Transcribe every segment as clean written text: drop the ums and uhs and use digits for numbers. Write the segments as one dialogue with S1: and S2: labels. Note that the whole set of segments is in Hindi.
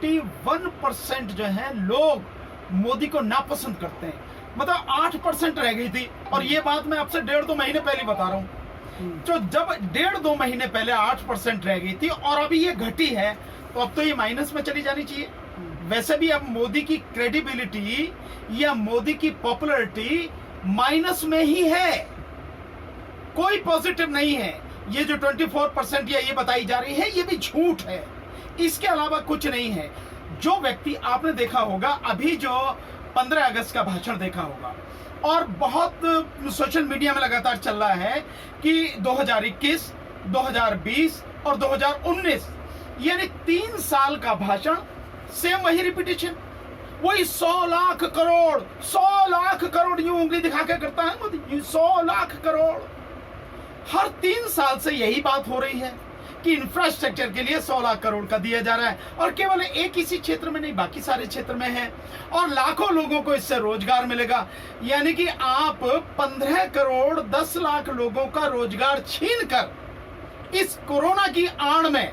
S1: 41% जो है लोग मोदी को नापसंद करते हैं। मतलब 8% रह गई थी, और ये बात मैं आपसे 1.5-2 महीने पहले बता रहा हूँ। तो जब 1.5-2 महीने पहले 8% रह गई थी और अभी ये घटी है, तो अब तो ये माइनस में चली जानी चाहिए। वैसे भी अब मोदी की क्रेडिबिलिटी या मोदी की पॉपुलैरिटी माइनस में ही है, कोई पॉजिटिव नहीं है। ये जो 24% या ये बताई जा रही है, ये भी झूठ है, इसके अलावा कुछ नहीं है। जो व्यक्ति आपने देखा होगा, अभी जो 15 अगस्त का भाषण देखा होगा, और बहुत सोशल मीडिया में लगातार चल रहा है कि 2021, 2020 और 2019 यानी 3 साल का भाषण, सेम वही रिपीटेशन, वही 100 लाख करोड़ 100 लाख करोड़, यूं उंगली दिखा के करता है मोदी, 100 लाख करोड़। हर 3 साल से यही बात हो रही है कि इंफ्रास्ट्रक्चर के लिए 100 लाख करोड़ का दिया जा रहा है, और केवल एक इसी क्षेत्र में नहीं, बाकी सारे क्षेत्र में है, और लाखों लोगों को इससे रोजगार मिलेगा। यानी कि आप 15 करोड़ 10 लाख लोगों का रोजगार छीनकर इस कोरोना की आड़ में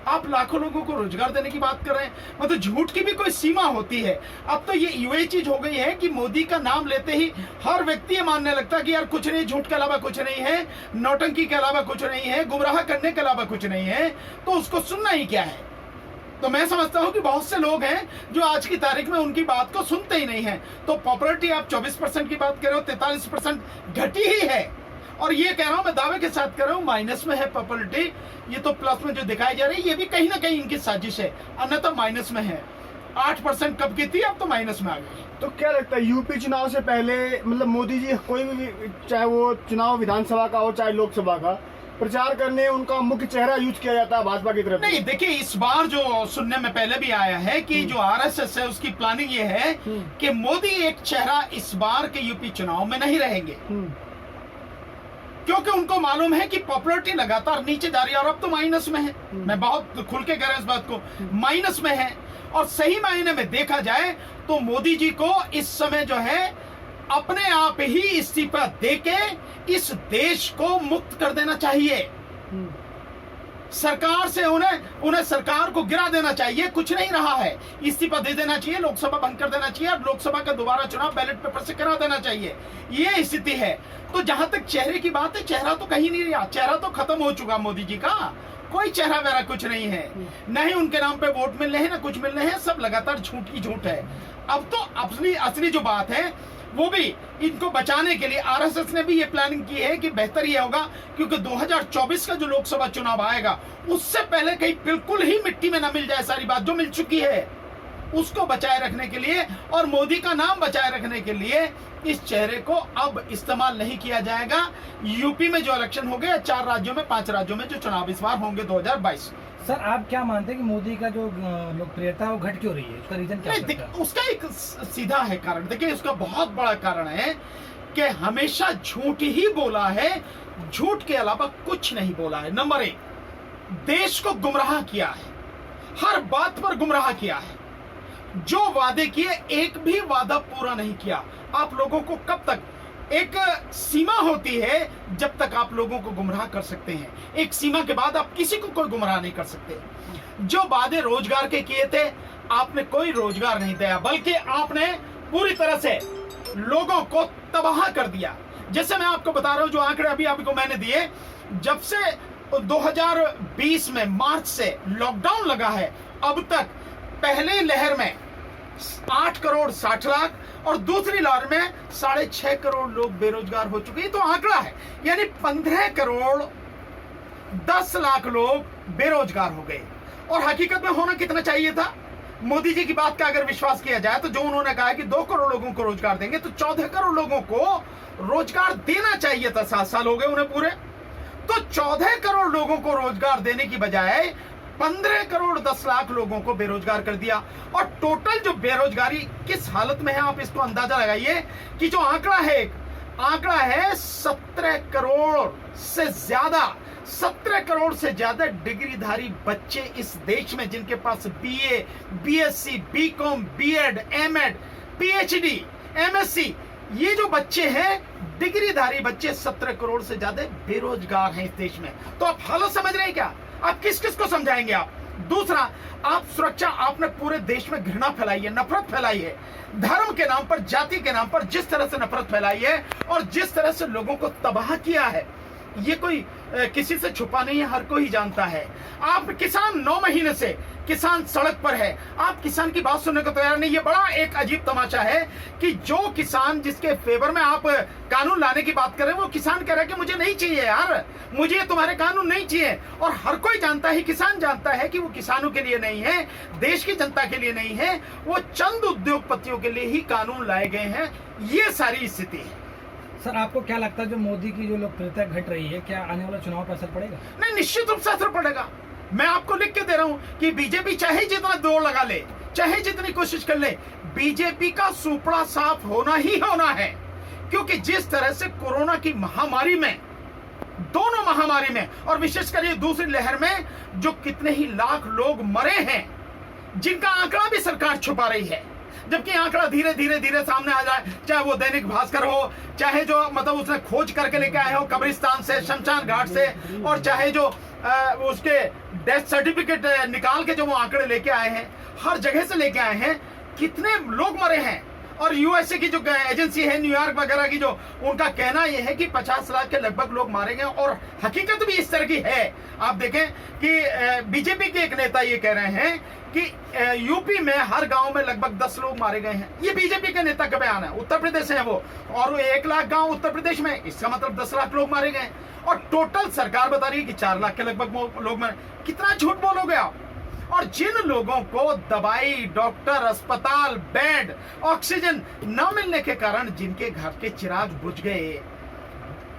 S1: आप लाखों लोगों को रोजगार देने की बात कर रहे हैं। मतलब झूठ की भी कोई सीमा होती है। अब तो ये वही चीज हो गई है कि मोदी का नाम लेते ही हर व्यक्ति ये मानने लगता है कि यार कुछ नहीं, झूठ के अलावा कुछ नहीं है, नौटंकी के अलावा कुछ नहीं है, गुमराह करने के अलावा कुछ नहीं है, तो उसको सुनना ही क्या है। तो मैं समझता हूं कि बहुत से लोग हैं जो आज की तारीख में उनकी बात को सुनते ही नहीं है। तो पॉपुलरिटी आप 24% की बात कर रहे हो, 43% घटी ही है, और ये कह रहा हूं, मैं दावे के साथ कह रहा हूं, माइनस में है पॉपुलरिटी। ये तो प्लस में जो दिखाई जा रही है, ये भी कहीं ना कहीं इनकी साजिश है, अन्यथा माइनस में है। 8% कब की थी, अब तो माइनस में आ गई।
S2: तो क्या लगता है यूपी चुनाव से पहले, मतलब मोदी जी कोई भी, चाहे वो चुनाव विधानसभा का हो चाहे लोकसभा का, प्रचार करने उनका मुख्य चेहरा यूज किया जाता है भाजपा की तरफ?
S1: नहीं, देखिए इस बार जो सुनने में पहले भी आया है कि जो आरएसएस है उसकी प्लानिंग ये है कि मोदी एक चेहरा इस बार के यूपी चुनाव में नहीं रहेंगे, क्योंकि उनको मालूम है कि पॉपुलरिटी लगातार नीचे जा रही है, और अब तो माइनस में है। मैं बहुत खुल के कह रहा हूं इस बात को, माइनस में है। और सही मायने में देखा जाए तो मोदी जी को इस समय जो है अपने आप ही इस्तीफा देके इस देश को मुक्त कर देना चाहिए। सरकार से उन्हें सरकार को गिरा देना चाहिए, कुछ नहीं रहा है, इस्तीफा दे देना चाहिए, लोकसभा बंद कर देना चाहिए, और लोकसभा का दोबारा चुनाव बैलेट पेपर से करा देना चाहिए। ये स्थिति है। तो जहां तक चेहरे की बात है, चेहरा तो कहीं नहीं रहा, चेहरा तो खत्म हो चुका मोदी जी का, कोई चेहरा वेरा कुछ नहीं है। न ही उनके नाम पे वोट मिल रहे हैं, ना कुछ मिल रहे हैं, सब लगातार झूठ की झूठ है। अब तो असली जो बात है, वो भी इनको बचाने के लिए आरएसएस ने भी ये प्लानिंग की है कि बेहतर ये होगा, क्योंकि 2024 का जो लोकसभा चुनाव आएगा उससे पहले कहीं बिल्कुल ही मिट्टी में ना मिल जाए सारी बात जो मिल चुकी है, उसको बचाए रखने के लिए और मोदी का नाम बचाए रखने के लिए इस चेहरे को अब इस्तेमाल नहीं किया जाएगा। यूपी में जो इलेक्शन हो गए, 4 राज्यों में 5 राज्यों में जो चुनाव इस बार होंगे 2022।
S3: सर, आप क्या मानते हैं कि मोदी का जो लोकप्रियता वो घट क्यों रही है? उसका रीजन क्या है?
S1: उसका एक सीधा है कारण, देखिए उसका बहुत बड़ा कारण है कि हमेशा झूठ ही बोला है, झूठ के अलावा कुछ नहीं बोला है। नंबर 1, देश को गुमराह किया है, हर बात पर गुमराह किया है, जो वादे किए एक भी वादा पूरा नहीं किया। आप लोगों को कब तक, एक सीमा होती है जब तक आप लोगों को गुमराह कर सकते हैं, एक सीमा के बाद आप किसी को कोई गुमराह नहीं कर सकते। जो वादे रोजगार के किए थे, आपने कोई रोजगार नहीं दिया, बल्कि आपने पूरी तरह से लोगों को तबाह कर दिया। जैसे मैं आपको बता रहा हूं, जो आंकड़े अभी आपको मैंने दिए, जब से 2020 में मार्च से लॉकडाउन लगा है, अब तक पहले लहर में 8 करोड़ 60 लाख और दूसरी लहर में 6.5 करोड़ लोग बेरोजगार हो चुके हैं। तो आंकड़ा है, यानी 15 करोड़ 10 लाख लोग बेरोजगार हो गए। और हकीकत में होना कितना चाहिए था? मोदी जी की बात का अगर विश्वास किया जाए तो जो उन्होंने कहा है कि 2 करोड़ लोगों को रोजगार देंगे, तो 14 करोड़ लोगों को रोजगार देना चाहिए था। 7 साल हो गए उन्हें पूरे, तो 14 करोड़ लोगों को रोजगार देने की बजाय 15 करोड़ 10 लाख लोगों को बेरोजगार कर दिया। और टोटल जो बेरोजगारी किस हालत में है, आप इसको अंदाजा लगाइए कि जो आंकड़ा है 17 करोड़ से ज्यादा, 17 करोड़ से ज्यादा डिग्रीधारी बच्चे इस देश में, जिनके पास BA, BSc, BCom, B.Ed, M.Ed, PhD, MSc, ये जो बच्चे हैं, डिग्रीधारी बच्चे 17 करोड़ से ज्यादा बेरोजगार हैं इस देश में। तो आप हालत समझ रहे हैं क्या? आप किस किस को समझाएंगे? आप दूसरा, आप सुरक्षा, आपने पूरे देश में घृणा फैलाई है, नफरत फैलाई है, धर्म के नाम पर, जाति के नाम पर जिस तरह से नफरत फैलाई है और जिस तरह से लोगों को तबाह किया है, ये कोई किसी से छुपा नहीं है, हर कोई जानता है। आप किसान 9 महीने से किसान सड़क पर है, आप किसान की बात सुनने को तैयार नहीं। ये बड़ा एक अजीब तमाशा है कि जो किसान जिसके फेवर में आप कानून लाने की बात कर रहे हैं, वो किसान कह रहा है कि मुझे नहीं चाहिए यार, मुझे तुम्हारे कानून नहीं चाहिए। और हर कोई जानता है, किसान जानता है कि वो किसानों के लिए नहीं है, देश की जनता के लिए नहीं है, वो चंद उद्योगपतियों के लिए ही कानून लाए गए हैं। ये सारी स्थिति है।
S3: सर, आपको क्या लगता है जो मोदी की जो लोकप्रियता घट रही है, क्या आने वाला चुनाव पर असर पड़ेगा?
S1: नहीं, निश्चित रूप से असर पड़ेगा। मैं आपको लिख के दे रहा हूं कि बीजेपी चाहे जितना दौड़ लगा ले, चाहे जितनी कोशिश कर ले, बीजेपी का सुपड़ा साफ होना ही होना है। क्योंकि जिस तरह से कोरोना की महामारी में, दोनों महामारी में और विशेषकर ये दूसरी लहर में जो कितने ही लाख लोग मरे हैं, जिनका आंकड़ा भी सरकार छुपा रही है, जबकि आंकड़ा धीरे धीरे धीरे सामने आ जाए, चाहे वो दैनिक भास्कर हो, चाहे जो मतलब उसने खोज करके लेके आए हो कब्रिस्तान से, शमशान घाट से, और चाहे जो उसके डेथ सर्टिफिकेट निकाल के जो वो आंकड़े लेके आए हैं, हर जगह से लेके आए हैं, कितने लोग मरे हैं। और यूएसए की जो एजेंसी है, न्यूयॉर्क वगैरह की, जो उनका कहना यह है कि 50 लाख के लगभग लोग मारे गए, और हकीकत भी इस तरह की है। आप देखें कि बीजेपी के एक नेता ये कह रहे हैं कि यूपी में हर गांव में लगभग 10 लोग मारे गए हैं। ये बीजेपी के नेता का बयान है, उत्तर प्रदेश है वो, और वो 1 लाख गांव उत्तर प्रदेश में, इसका मतलब 10 लाख लोग मारे गए। और टोटल सरकार बता रही है कि 4 लाख के लगभग लोग मारे। कितना झूठ बोलोगे आप? और जिन लोगों को दवाई, डॉक्टर, अस्पताल, बेड, ऑक्सीजन न मिलने के कारण जिनके घर के चिराग बुझ गए,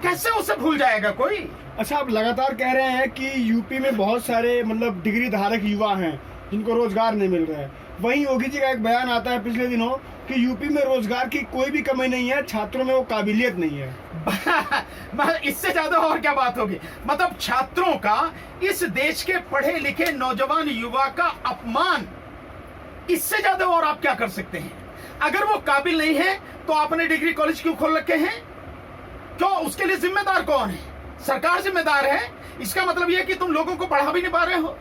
S1: कैसे उसे भूल जाएगा कोई?
S2: अच्छा, आप लगातार कह रहे हैं कि यूपी में बहुत सारे मतलब डिग्री धारक युवा हैं जिनको रोजगार नहीं मिल रहा है। वहीं योगी जी का एक बयान आता है पिछले दिनों कि यूपी में रोजगार की कोई भी कमी नहीं है, छात्रों में वो काबिलियत नहीं है।
S1: इससे ज्यादा और क्या बात होगी? मतलब छात्रों का, इस देश के पढ़े लिखे नौजवान युवा का अपमान, इससे ज्यादा और आप क्या कर सकते हैं? अगर वो काबिल नहीं है तो आपने डिग्री कॉलेज क्यों खोल रखे हैं? क्यों? उसके लिए जिम्मेदार कौन है? सरकार जिम्मेदार है। इसका मतलब यह कि तुम लोगों को पढ़ा भी नहीं पा रहे हो।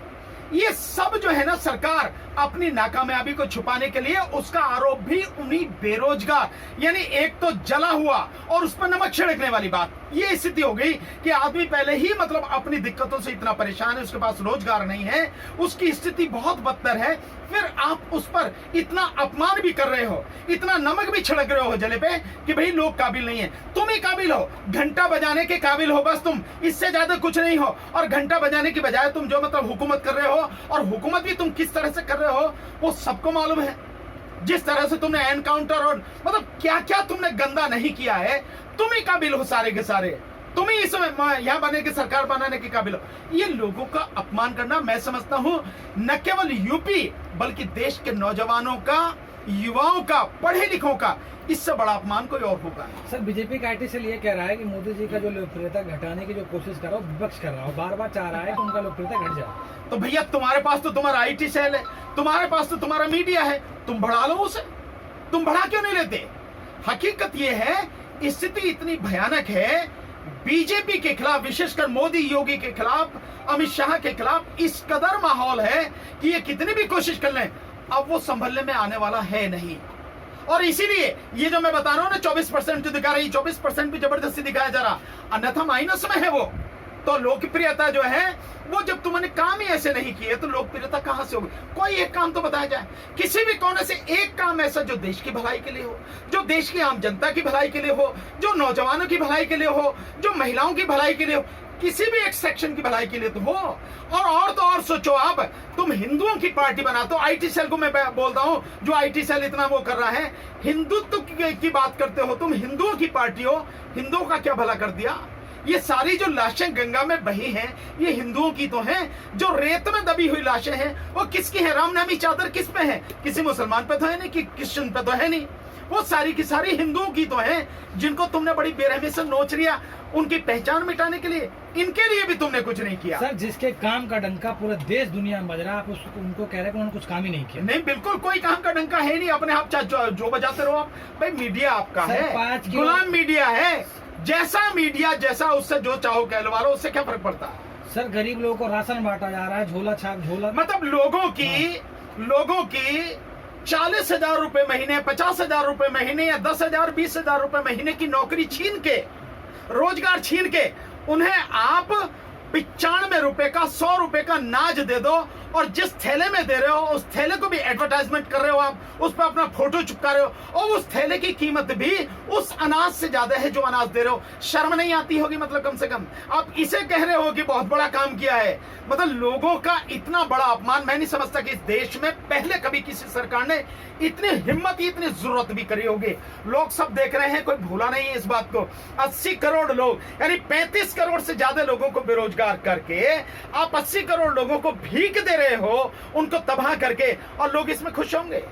S1: ये सब जो है ना, सरकार अपनी नाकामयाबी को छुपाने के लिए, उसका आरोप भी उन्हीं बेरोजगार, यानी एक तो जला हुआ और उस पर नमक छिड़कने वाली बात, ये स्थिति हो गई कि आदमी पहले ही मतलब अपनी दिक्कतों से इतना परेशान है, उसके पास रोजगार नहीं है, उसकी स्थिति बहुत बदतर है, फिर आप उस पर इतना अपमान भी कर रहे हो, इतना नमक भी छिड़क रहे हो जले पे कि भाई लोग काबिल नहीं है। तुम ही काबिल हो, घंटा बजाने के काबिल हो बस तुम, इससे ज्यादा कुछ नहीं हो। और घंटा बजाने की बजाय तुम जो मतलब हुकूमत कर रहे हो, और हुकूमत भी तुम किस तरह से कर रहे हो वो सबको मालूम है। जिस तरह से तुमने एनकाउंटर और मतलब क्या क्या तुमने गंदा नहीं किया है, तुम ही काबिल हो सारे के सारे, तुम ही इसमें यहां बने की सरकार बनाने के काबिल हो। ये लोगों का अपमान करना, मैं समझता हूं न केवल यूपी बल्कि देश के नौजवानों का, युवाओं का, पढ़े लिखों का, इससे बड़ा अपमान कोई और होगा।
S3: सर, बीजेपी का आईटी सेल ये कह रहा है कि मोदी जी का जो लोकप्रियता घटाने की जो कोशिश कर रहा है, विपक्ष कर रहा है, बार बार चाह रहा है कि उनका लोकप्रियता घट जाए।
S1: तो भैया तुम्हारे पास तो तुम्हारा आईटी सेल है, तुम्हारे पास तो तुम्हारा मीडिया है, तुम बढ़ा लो उसे, तुम बढ़ा क्यों नहीं लेते? हकीकत यह है, स्थिति इतनी भयानक है, बीजेपी के खिलाफ, विशेषकर मोदी योगी के खिलाफ, अमित शाह के खिलाफ इस कदर माहौल है कि ये कितनी भी कोशिश कर लें, अब वो संभलने में आने वाला है नहीं। और इसीलिए ये जो मैं बता रहा हूं ना, 24% जो दिखा रही, 24% भी जबरदस्ती दिखाया जा रहा, अन्यथा माइनस में है वो। तो लोकप्रियता जो है वो, जब तुमने काम ही ऐसे नहीं किए तो लोकप्रियता कहां से होगी? कोई एक काम तो बताया जाए, किसी भी कोने से एक काम ऐसा जो देश की भलाई के लिए हो, जो देश की आम जनता की भलाई के लिए हो, जो नौजवानों की भलाई के लिए हो, जो महिलाओं की भलाई के लिए हो, किसी भी एक सेक्शन की भलाई के लिए तो हो। और तो और सोचो, आप तुम हिंदुओं की पार्टी बनाते हो। आईटी सेल को मैं बोलता हूं, जो आईटी सेल इतना वो कर रहा है, हिंदुत्व की बात करते हो तुम, हिंदुओं की पार्टी हो, हिंदुओं का क्या भला कर दिया? ये सारी जो लाशें गंगा में बही हैं, ये हिंदुओं की तो हैं। जो रेत में दबी हुई लाशें हैं वो किसकी है? रामनामी चादर किस पे है? किसी मुसलमान पे तो है नहीं, कि क्रिश्चियन पे तो है नहीं, वो सारी की सारी हिंदुओं की तो हैं, जिनको तुमने बड़ी बेरहमी से नोच लिया उनकी पहचान मिटाने के लिए। इनके लिए भी तुमने कुछ नहीं किया।
S3: सर, जिसके काम का डंका पूरे देश दुनिया में बज रहा है, आप उनको कह रहे हैं कि उन्होंने कुछ काम ही नहीं किया।
S1: नहीं, बिल्कुल कोई काम का डंका है नहीं। अपने आप जो बजाते रहो आप, भाई मीडिया आपका है, गुलाम मीडिया है। जैसा मीडिया, जैसा उससे जो चाहो कहलवा लो, उससे क्या फर्क पड़ता है?
S3: सर गरीब लोगों को राशन बांटा जा रहा है, झोला छाप झोला।
S1: मतलब लोगों की 40,000 रुपए महीने, 50,000 रुपए महीने या 10,000 20,000 रुपए महीने की नौकरी छीन के, रोजगार छीन के उन्हें आप 95 रुपए का 100 रुपए का नाज दे दो, और जिस थैले में दे रहे हो उस थैले को भी एडवर्टाइजमेंट कर रहे हो आप, उस पर अपना फोटो चिपका रहे हो, और उस थैले की कीमत भी उस अनाज से ज्यादा है जो अनाज दे रहे हो। शर्म नहीं आती होगी? मतलब कम से कम आप इसे कह रहे हो कि बहुत बड़ा काम किया है। मतलब लोगों का इतना बड़ा अपमान मैं नहीं समझता कि इस देश में पहले कभी किसी सरकार ने इतनी हिम्मत, इतनी जरूरत भी करी होगी। लोग सब देख रहे हैं, कोई भूला नहीं है इस बात को। 80 करोड़ लोग, यानी 35 करोड़ से ज्यादा लोगों को बेरोजगार करके आप 80 करोड़ लोगों को भीख दे रहे हो, उनको तबाह करके, और लोग इसमें खुश होंगे?